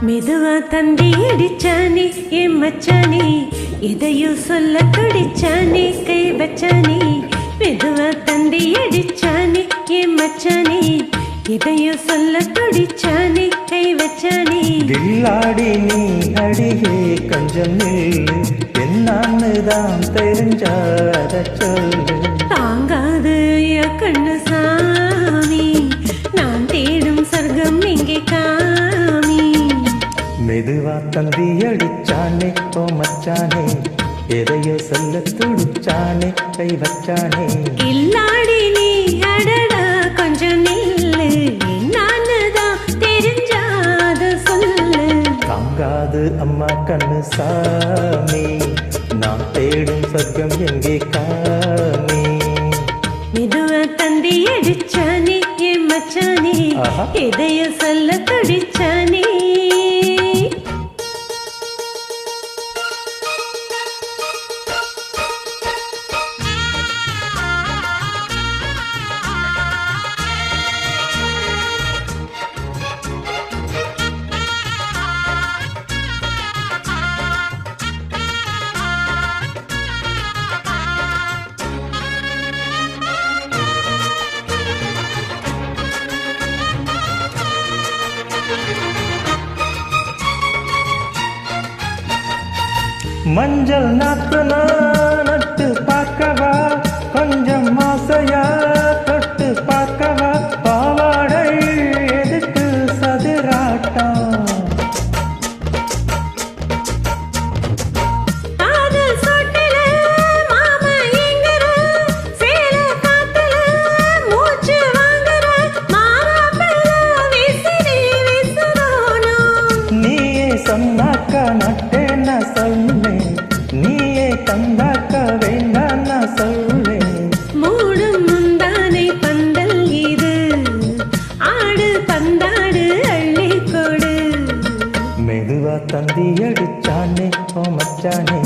மெதுவா தந்தி அடிச்சானே என் மச்சானே, எதையும் சொல்ல துடிச்சானே கை வச்சானே. மெதுவா தந்தி அடிச்சானே என் மச்சானே, எதையும் சொல்ல துடிச்சானே கை வச்சானே. கில்லாடி நீ அடியே கொஞ்சம் நில்லு, என்னான்னுதான் தெரிஞ்சாத சொல்லு. தாங்காது கண்ணு சாமி, நான் தேடும் சொர்க்கம் இங்கே காமி. மெதுவா தந்தி அடிச்சானே ஓ மச்சானே, எதையோ சொல்ல துடிச்சானே கை வச்சானே. இல்லாடி நீ அடடா கொஞ்சம் நில்லு, நானுதான் தெரிஞ்சாத சொல்லு. தாங்காது அம்மா கண்ணு சாமி, நான் தேடும் சொர்க்கம் எங்கே காமி. மெதுவா தந்தி அடிச்சானே என் மச்சானே, எதையோ சொல்ல துடிச்சானே. மஞ்சள் நாத்து நட்டு பார்க்கவா, கொஞ்சம் ஆசையா தொட்டு பார்க்கவா. பாவாடை எதுக்கு சதுராட்டம், நீயே சொன்னாக்கா நட்டேன்னா சொல்லேன், நீயே தந்தாக்க வேண்டாம் நான் சொல்லேன். மூடும் முந்தானை பந்தல் இது, ஆடு பந்தாடு அள்ளி கொடு. மெதுவா தந்தி அடிச்சானே ஓ மச்சானே,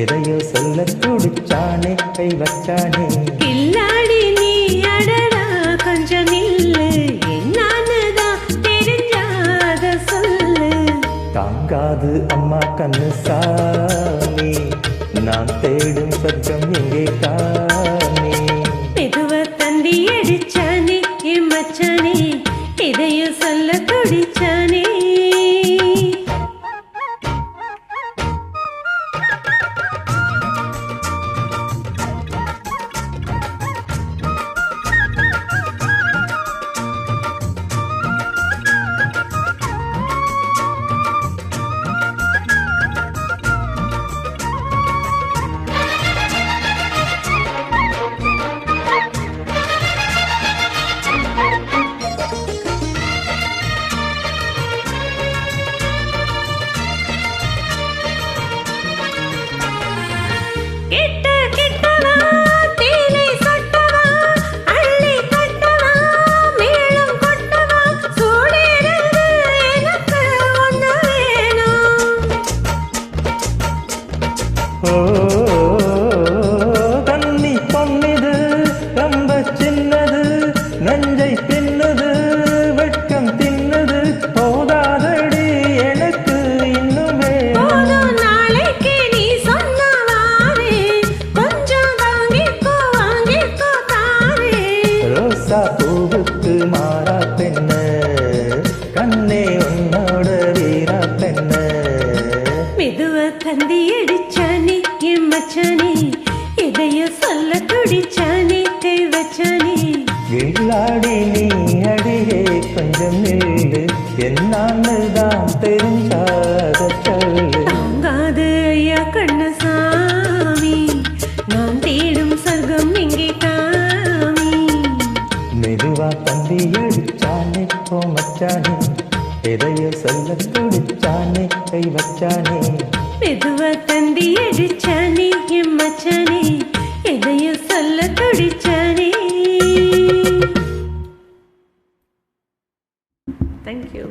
எதையோ சொல்ல துடிச்சானே கை வச்சானே. கில்லாடி நீ அடடா கொஞ்சம் நில்லு, என்னானுதான் தெரிஞ்சாத சொல்லு. தாங்காது அம்மா கண்ணு சாமி, நான் தேடும் சொர்க்கம் எங்கே காமி. மெதுவா தந்தி அடிச்சானே என் மச்சானே, எதையும் சொல்ல துடிச்சானே. தண்ணி பொன்னிது ரொம்ப சின்னது, நஞ்சை தின்னது வெட்கம் தின்னது. போதாதடி எனக்கு இன்னும் வேணும். நாளைக்கு நீ சொன்னவாரே, கொஞ்சம் வாங்கிக்கோ வாங்கிக்கோ தாரே. ரோசா பூவுக்கு மாறா பெண்ண, கண்ணே உன்னோட வீரா பெண்ண. மெதுவா தந்தி அடிச்சானே என் மச்சானே, எதையோ சொல்ல துடிச்சானே கை வச்சானே. கில்லாடி நீ அடியே கொஞ்சம் நில்லு, என்னான்னுதான் தெரிஞ்சாத சொல்லு. தாங்காது கண்ணு சாமி, நான் தேடும் சொர்க்கம் இங்கே காமி. மெதுவா தந்தி அடிச்சானே ஓ மச்சானே, எதையோ சொல்ல துடிச்சானே கை வச்சானே. மெதுவா தந்தி அடிச்சானே என் மச்சானே, எதையோ சொல்ல துடிச்சானே. Thank you.